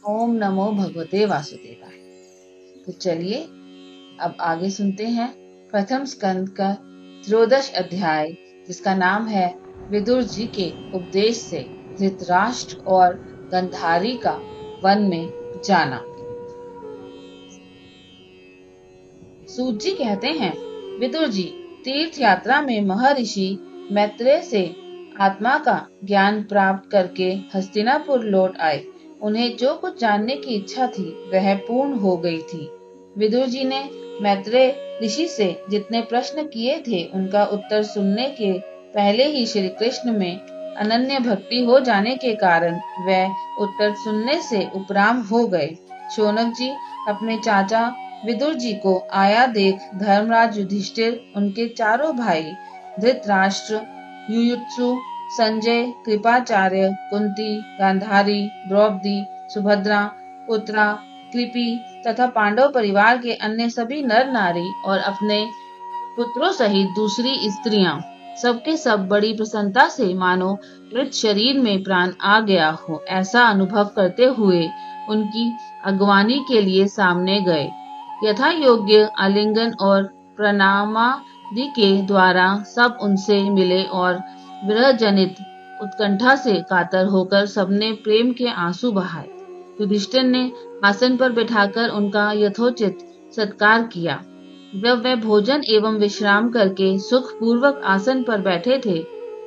ओम नमो भगवते वासुदेवाय। तो चलिए अब आगे सुनते हैं प्रथम स्कंद का 13 अध्याय, जिसका नाम है विदुर जी के उपदेश से धृतराष्ट्र और गंधारी का वन में जाना। सूत जी कहते हैं, विदुर जी तीर्थ यात्रा में महर्षि मैत्रेय से आत्मा का ज्ञान प्राप्त करके हस्तिनापुर लौट आए। उन्हें जो कुछ जानने की इच्छा थी वह पूर्ण हो गई थी। विदुर जी ने मैत्रेय ऋषि से जितने प्रश्न किए थे उनका उत्तर सुनने के पहले ही श्री कृष्ण में अनन्य भक्ति हो जाने के कारण वह उत्तर सुनने से उपराम हो गए। शौनक जी अपने चाचा विदुर जी को आया देख धर्मराज युधिष्ठिर, उनके चारों भाई धृतराष्ट्र, युयुत्सु, संजय, कृपाचार्य, कुंती, गांधारी, द्रौपदी, सुभद्रा, उत्तरा, कृपि तथा पांडव परिवार के अन्य सभी नर नारी और अपने पुत्रों सहित दूसरी स्त्रियां सबके सब बड़ी प्रसन्नता से मानो मृत शरीर में प्राण आ गया हो ऐसा अनुभव करते हुए उनकी अगवानी के लिए सामने गए। यथा योग्य आलिंगन और प्रणामादि के द्वारा सब उनसे मिले और विरह जनित उत्कंठा से कातर होकर सबने प्रेम के आंसू बहाए। युधिष्ठिर ने आसन पर बैठाकर उनका यथोचित सत्कार किया। जब वह भोजन एवं विश्राम करके सुख पूर्वक आसन पर बैठे थे,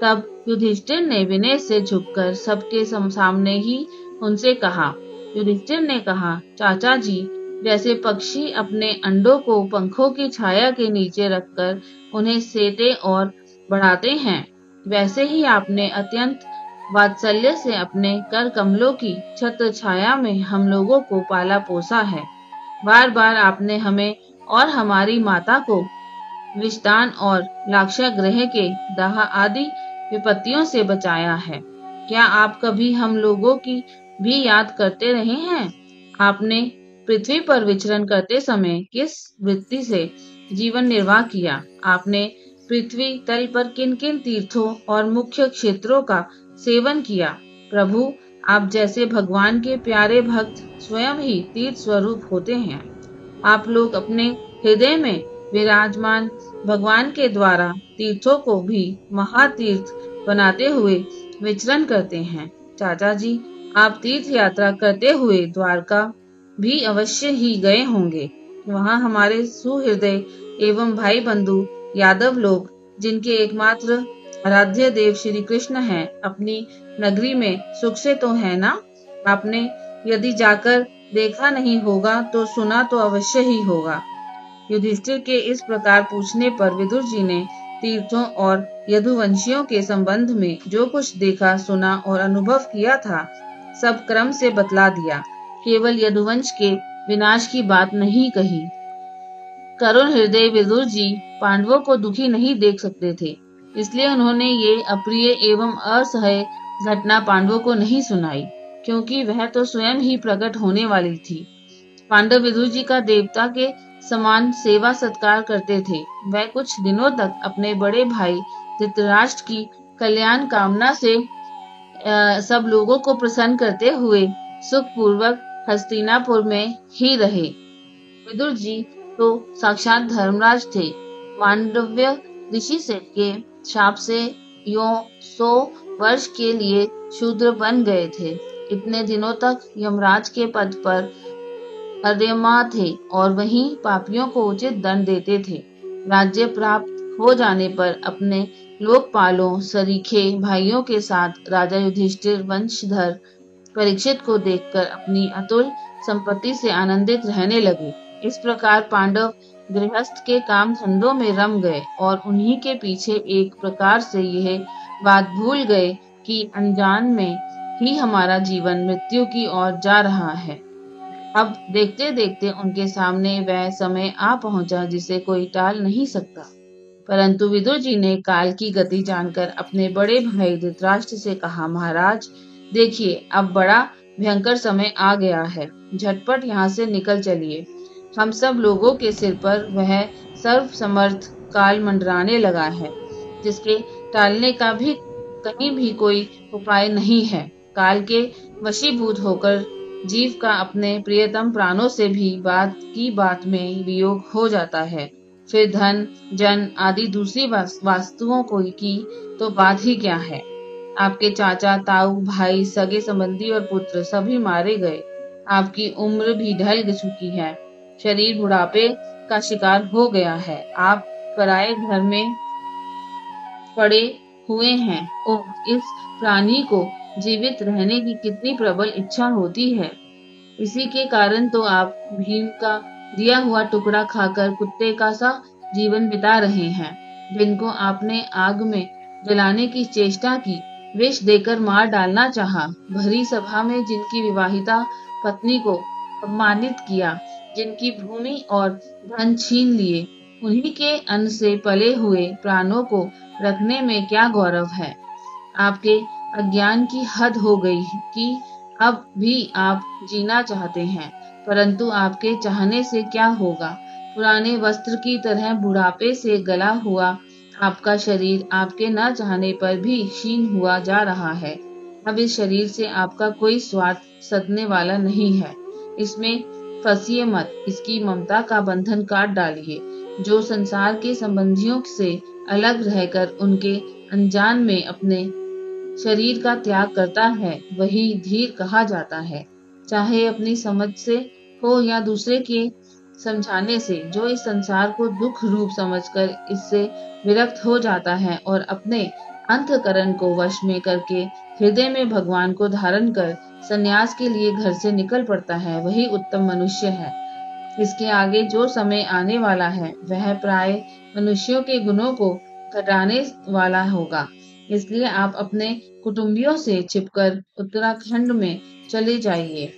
तब युधिष्ठिर ने विनय से झुककर सबके सामने ही उनसे कहा। युधिष्ठिर ने कहा, चाचा जी, जैसे पक्षी अपने अंडों को पंखों की छाया के नीचे रखकर उन्हें सेते और बढ़ाते हैं, वैसे ही आपने अत्यंत वात्सल्य से अपने कर कमलों की छत्र छाया में हम लोगों को पाला पोसा है। बार बार आपने हमें और हमारी माता को विषदान और लाक्षागृह के दाह आदि विपत्तियों से बचाया है। क्या आप कभी हम लोगों की भी याद करते रहे हैं? आपने पृथ्वी पर विचरण करते समय किस वृत्ति से जीवन निर्वाह किया? आपने पृथ्वी तल पर किन किन तीर्थों और मुख्य क्षेत्रों का सेवन किया? प्रभु, आप जैसे भगवान के प्यारे भक्त स्वयं ही तीर्थ स्वरूप होते हैं। आप लोग अपने हृदय में विराजमान भगवान के द्वारा तीर्थों को भी महातीर्थ बनाते हुए विचरण करते हैं। चाचा जी, आप तीर्थ यात्रा करते हुए द्वारका भी अवश्य ही गए होंगे। वहां हमारे सुहृदय एवं भाई बंधु यादव लोग, जिनके एकमात्र आराध्य देव श्री कृष्ण हैं, अपनी नगरी में सुख से तो है ना? आपने यदि जाकर देखा नहीं होगा तो सुना तो अवश्य ही होगा। युधिष्ठिर के इस प्रकार पूछने पर विदुर जी ने तीर्थों और यदुवंशियों के संबंध में जो कुछ देखा, सुना और अनुभव किया था, सब क्रम से बतला दिया। केवल यदुवंश के विनाश की बात नहीं कही। करुण हृदय विदुर जी पांडवों को दुखी नहीं देख सकते थे, इसलिए उन्होंने ये अप्रिय एवं असह्य घटना पांडवों को नहीं सुनाई, क्योंकि वह तो स्वयं ही प्रकट होने वाली थी। पांडव विदुर जी का देवता के समान सेवा सत्कार करते थे। वह कुछ दिनों तक अपने बड़े भाई धृतराष्ट्र की कल्याण कामना से सब लोगों को प्रसन्न करते हुए सुखपूर्वक हस्तिनापुर में ही रहे। विदुर जी तो साक्षात धर्मराज थे। मांडव्य ऋषि से के शाप से यो 100 वर्ष के लिए शूद्र बन गए थे। इतने दिनों तक यमराज के पद पर अर्यमा थे और वहीं पापियों को उचित दंड देते थे। राज्य प्राप्त हो जाने पर अपने लोकपालों सरीखे भाइयों के साथ राजा युधिष्ठिर वंशधर परीक्षित को देखकर अपनी अतुल संपत्ति से आनंदित रहने लगे। इस प्रकार पांडव गृहस्थ के काम धंधों में रम गए और उन्हीं के पीछे एक प्रकार से यह बात भूल गए कि अनजान में ही हमारा जीवन मृत्यु की ओर जा रहा है। अब देखते देखते उनके सामने वह समय आ पहुंचा जिसे कोई टाल नहीं सकता। परंतु विदुर जी ने काल की गति जानकर अपने बड़े भाई धृतराष्ट्र से कहा, महाराज देखिए, अब बड़ा भयंकर समय आ गया है। झटपट यहाँ से निकल चलिए। हम सब लोगों के सिर पर वह सर्व समर्थ काल मंडराने लगा है, जिसके टालने का भी कहीं भी कोई उपाय नहीं है। काल के वशीभूत होकर जीव का अपने प्रियतम प्राणों से भी बात में वियोग हो जाता है। फिर धन, जन आदि दूसरी वस्तुओं को की तो बात ही क्या है। आपके चाचा, ताऊ, भाई, सगे संबंधी और पुत्र सभी मारे गए। आपकी उम्र भी ढल चुकी है। शरीर बुढ़ापे का शिकार हो गया है। आप पराये घर में पड़े हुए हैं। ओह! इस प्राणी को जीवित रहने की कितनी प्रबल इच्छा होती है। इसी के कारण तो आप भीम का दिया हुआ टुकड़ा खाकर कुत्ते का सा जीवन बिता रहे हैं। जिनको आपने आग में जलाने की चेष्टा की, विष देकर मार डालना चाहा, भरी सभा में जिनकी विवाहिता पत्नी को अपमानित किया, जिनकी भूमि और धन छीन लिए, उन्हीं के अन्न से पले हुए प्राणों को रखने में क्या गौरव है। आपके अज्ञान की हद हो गई कि अब भी आप जीना चाहते हैं, परंतु आपके चाहने से क्या होगा। पुराने वस्त्र की तरह बुढ़ापे से गला हुआ आपका शरीर आपके न चाहने पर भी क्षीण हुआ जा रहा है। अब इस शरीर से आपका कोई स्वार्थ सधने वाला नहीं है। इसमें फंसिए मत, इसकी ममता का बंधन काट डालिए। जो संसार के संबंधियों से अलग रहकर उनके अनजान में अपने शरीर का त्याग करता है, वही धीर कहा जाता है। चाहे अपनी समझ से हो या दूसरे के समझाने से। जो इस संसार को दुख रूप समझकर इससे विरक्त हो जाता है और अपने अंतःकरण को वश में करके हृदय में भगवान को धारण कर संन्यास के लिए घर से निकल पड़ता है, वही उत्तम मनुष्य है। इसके आगे जो समय आने वाला है, वह प्राय मनुष्यों के गुणों को घटाने वाला होगा। इसलिए आप अपने कुटुंबियों से छिपकर उत्तराखंड में चले जाइए।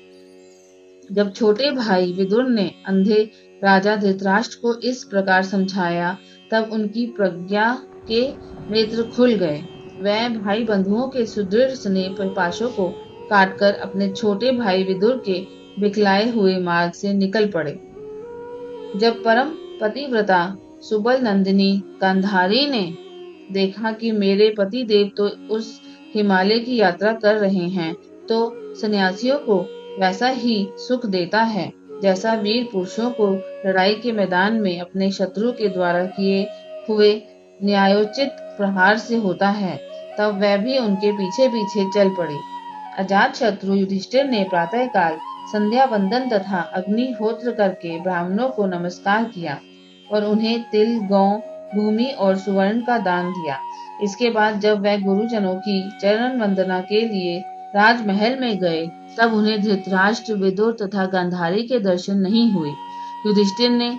जब छोटे भाई विदुर ने अंधे राजा धृतराष्ट्र को इस प्रकार समझाया, तब उनकी प्रज्ञा के नेत्र खुल गए। वह भाई बंधुओं के सुदृढ़ स्नेह प्रपाशों को काटकर अपने छोटे भाई विदुर के बिखलाए हुए मार्ग से निकल पड़े। जब परम पतिव्रता सुबल नंदिनी गांधारी ने देखा कि मेरे पति देव तो उस हिमालय की यात्रा कर रहे हैं, तो सन्यासियों को वैसा ही सुख देता है जैसा वीर पुरुषों को लड़ाई के मैदान में अपने शत्रु के द्वारा किए हुए न्यायोचित प्रहार से होता है, तब वह भी उनके पीछे पीछे चल पड़ी। अजात शत्रु युधिष्ठिर ने प्रातःकाल संध्या वंदन तथा अग्निहोत्र करके ब्राह्मणों को नमस्कार किया और उन्हें तिल, गौ, भूमि और सुवर्ण का दान दिया। इसके बाद जब वह गुरुजनों की चरण वंदना के लिए राजमहल में गए, तब उन्हें धृतराष्ट्र, विदुर तथा गांधारी के दर्शन नहीं हुए। युधिष्ठिर ने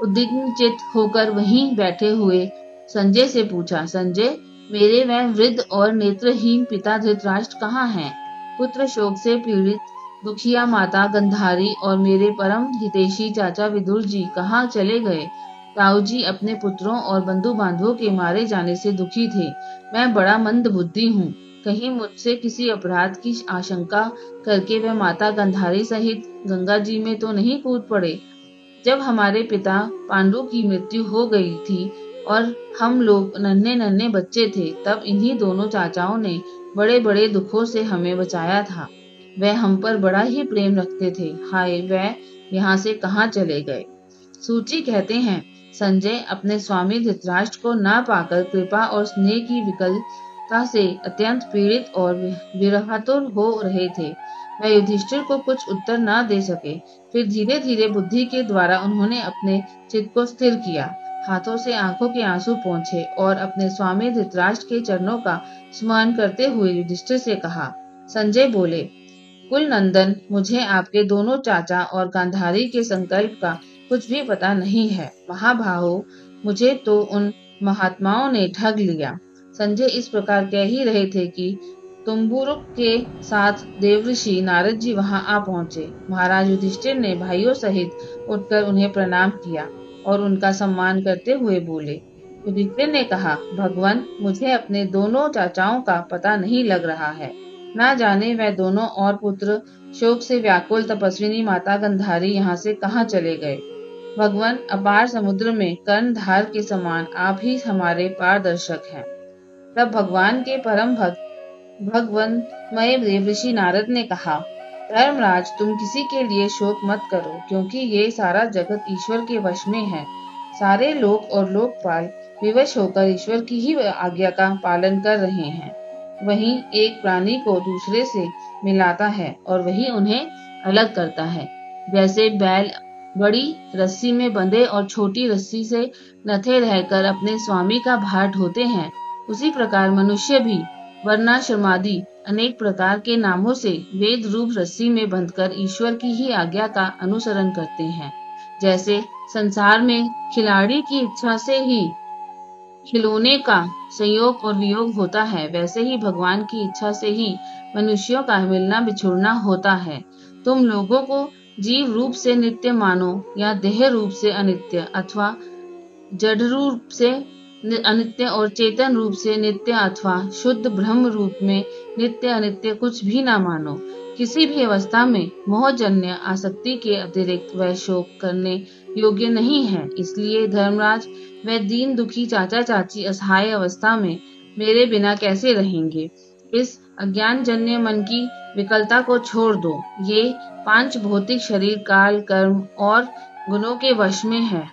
उद्विग्नचित होकर वहीं बैठे हुए संजय से पूछा, संजय, मेरे वह वृद्ध और नेत्रहीन पिता धृतराष्ट्र कहाँ हैं? पुत्र शोक से पीड़ित दुखिया माता गंधारी और मेरे परम हितैषी चाचा विदुर जी कहाँ चले गए? ताऊ जी अपने पुत्रों और बंधु बांधवों के मारे जाने से दुखी थे। मैं बड़ा मंद बुद्धि हूँ। कहीं मुझसे किसी अपराध की आशंका करके वह माता गंधारी सहित गंगा जी में तो नहीं कूद पड़े। जब हमारे पिता पांडु की मृत्यु हो गई थी और हम लोग नन्हे नन्हे बच्चे थे, तब इन्हीं दोनों चाचाओं ने बड़े बड़े दुखों से हमें बचाया था। वह हम पर बड़ा ही प्रेम रखते थे। हाय, वह यहाँ से कहाँ चले गए? सूची कहते हैं, संजय अपने स्वामी धृतराष्ट्र को ना पाकर कृपा और स्नेह की विकलता से अत्यंत पीड़ित और विरहातुर हो रहे थे। वह युधिष्ठिर को कुछ उत्तर न दे सके। फिर धीरे धीरे बुद्धि के द्वारा उन्होंने अपने चित्त को स्थिर किया, हाथों से आंखों के आंसू पोंछे और अपने स्वामी धृतराष्ट्र के चरणों का स्मरण करते हुए युधिष्ठिर से कहा। संजय बोले, कुल नंदन, मुझे आपके दोनों चाचा और गांधारी के संकल्प का कुछ भी पता नहीं है। महाबाहो, मुझे तो उन महात्माओं ने ठग लिया। संजय इस प्रकार कह ही रहे थे कि तुम्बुरुक के साथ देवऋषि नारद जी वहां आ पहुंचे। महाराज युधिष्ठिर ने भाइयों सहित उठकर उन्हें प्रणाम किया और उनका सम्मान करते हुए बोले। युधिष्ठिर ने कहा, भगवान, मुझे अपने दोनों चाचाओं का पता नहीं लग रहा है। ना जाने वह दोनों और पुत्र शोक से व्याकुल तपस्विनी माता गंधारी यहाँ से कहाँ चले गए। भगवान, अपार समुद्र में कर्णधार के समान आप ही हमारे पारदर्शक हैं। तब भगवान के परम भक्त भगवंतमय देवऋषि नारद ने कहा, धर्मराज, तुम किसी के लिए शोक मत करो, क्योंकि ये सारा जगत ईश्वर के वश में है। सारे लोक और लोकपाल विवश होकर ईश्वर की ही आज्ञा का पालन कर रहे हैं। वही एक प्राणी को दूसरे से मिलाता है और वही उन्हें अलग करता है। जैसे बैल बड़ी रस्सी में बंधे और छोटी रस्सी से नथे रहकर अपने स्वामी का भार ढोते हैं, उसी प्रकार मनुष्य भी वर्णाश्रमादि अनेक प्रकार के नामों से वेद रूप रस्सी में बंधकर ईश्वर की ही आज्ञा का अनुसरण करते हैं। जैसे संसार में खिलाड़ी की इच्छा से ही खिलौने का संयोग और वियोग होता है, वैसे ही भगवान की इच्छा से ही मनुष्यों का मिलना बिछुड़ना होता है। तुम लोगों को जीव रूप से नित्य मानो या देह रूप से अनित्य, अथवा जड़ रूप से अनित्य और चेतन रूप से नित्य, अथवा शुद्ध ब्रह्म रूप में नित्य अनित्य कुछ भी ना मानो। किसी भी अवस्था में मोहजन्य आसक्ति के अतिरिक्त वह शोक करने योग्य नहीं है। इसलिए धर्मराज, वह दीन दुखी चाचा चाची असहाय अवस्था में मेरे बिना कैसे रहेंगे? इस अज्ञानजन्य मन की विकलता को छोड़ दो। ये पांच भौतिक शरीर काल, कर्म और गुणों के वश में है।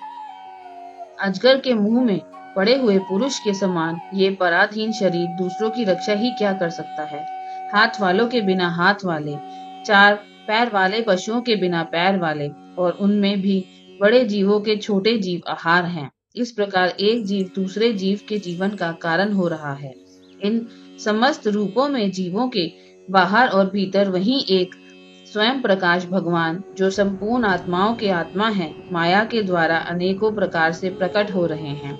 अजगर के मुंह में पड़े हुए पुरुष के समान ये पराधीन शरीर दूसरों की रक्षा ही क्या कर सकता है? हाथ वालों के बिना हाथ वाले, चार पैर वाले पशुओं के बिना पैर वाले, और उनमें भी बड़े जीवों के छोटे जीव आहार हैं। इस प्रकार एक जीव दूसरे जीव के जीवन का कारण हो रहा है। इन समस्त रूपों में जीवों के बाहर और भीतर वही एक स्वयं प्रकाश भगवान, जो संपूर्ण आत्माओं के आत्मा है, माया के द्वारा अनेकों प्रकार से प्रकट हो रहे हैं।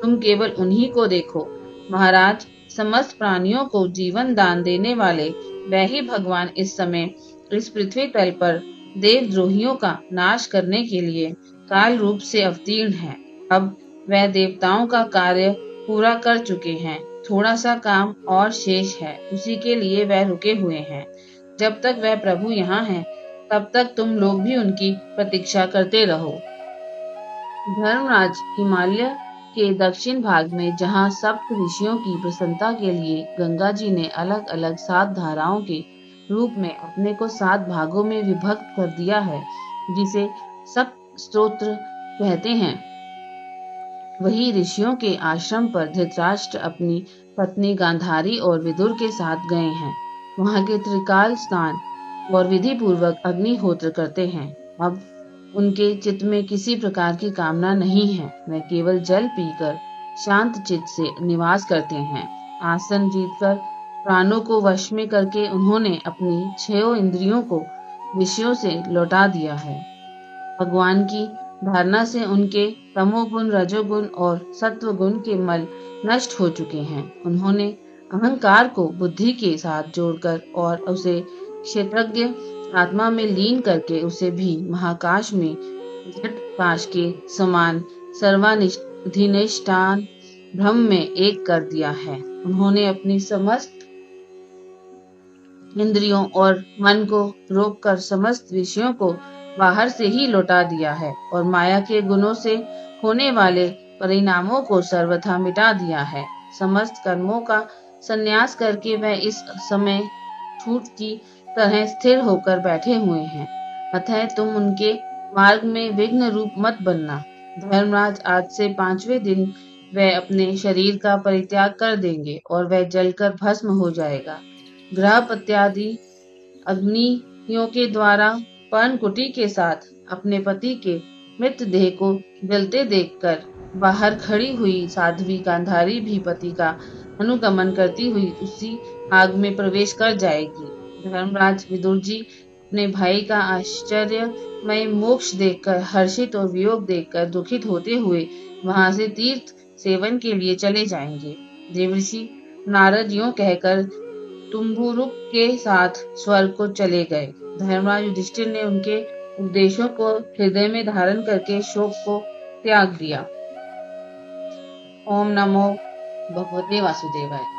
तुम केवल उन्हीं को देखो। महाराज, समस्त प्राणियों को जीवन दान देने वाले वह ही भगवान इस समय इस पृथ्वी तल पर देवद्रोहियों का नाश करने के लिए काल रूप से अवतीर्ण है। अब वह देवताओं का कार्य पूरा कर चुके हैं। थोड़ा सा काम और शेष है, उसी के लिए वह रुके हुए हैं। जब तक वह प्रभु यहाँ हैं, तब तक तुम लोग भी उनकी प्रतीक्षा करते रहो। धर्मराज, हिमालय के दक्षिण भाग में जहाँ सप्त ऋषियों की प्रसन्नता के लिए गंगा जी ने अलग अलग 7 धाराओं के रूप में अपने को 7 भागों में विभक्त कर दिया है, जिसे सप्त स्तोत्र कहते हैं, वही ऋषियों के आश्रम पर धृतराष्ट्र अपनी पत्नी गांधारी और विदुर के साथ गए हैं। वहां के त्रिकाल स्नान और विधि पूर्वक अग्निहोत्र करते हैं। अब उनके चित्त में किसी प्रकार की कामना नहीं है। वे केवल जल पीकर शांत चित्त से निवास करते हैं। आसन जीतकर प्राणों को वश में करके उन्होंने अपनी 6 इंद्रियों को विषयों से लौटा दिया है। भगवान की धारणा से उनके तमोगुण, रजोगुण और सत्वगुण के मल नष्ट हो चुके हैं। उन्होंने अहंकार को बुद्धि के साथ जोड़कर और उसे क्षेत्रज्ञ आत्मा में लीन करके उसे भी महाकाश में घटकाश के समान सर्वाधिष्ठान ब्रह्म में एक कर दिया है। उन्होंने अपनी समस्त इंद्रियों और मन को रोककर समस्त विषयों को बाहर से ही लौटा दिया है और माया के गुणों से होने वाले परिणामों को सर्वथा मिटा दिया है। समस्त कर्मों का संन्यास करके वह इस समय ठूठ की तरह स्थिर होकर बैठे हुए हैं। अतः तुम उनके मार्ग में विघ्न रूप मत बनना। धर्मराज, आज से 5वें दिन वह अपने शरीर का परित्याग कर देंगे और वह जलकर भस्म हो जाएगा। ग्रह पत्यादि अग्नियों के द्वारा पर्णकुटी के साथ अपने पति के मृतदेह को जलते देखकर बाहर खड़ी हुई साध्वी गांधारी भी पति का अनुगमन करती हुई उसी आग में प्रवेश कर जाएगी। धर्मराज, विदुर जी अपने भाई का आश्चर्यमय मोक्ष देखकर हर्षित और वियोग देखकर दुखित होते हुए वहां से तीर्थ सेवन के लिए चले जाएंगे। देवर्षि नारद यूं कहकर तुम्बुरुक के साथ स्वर्ग को चले गए। धर्मराज युधिष्ठिर ने उनके उपदेशों को हृदय में धारण करके शोक को त्याग दिया। ओम नमो भगवते वासुदेवाय।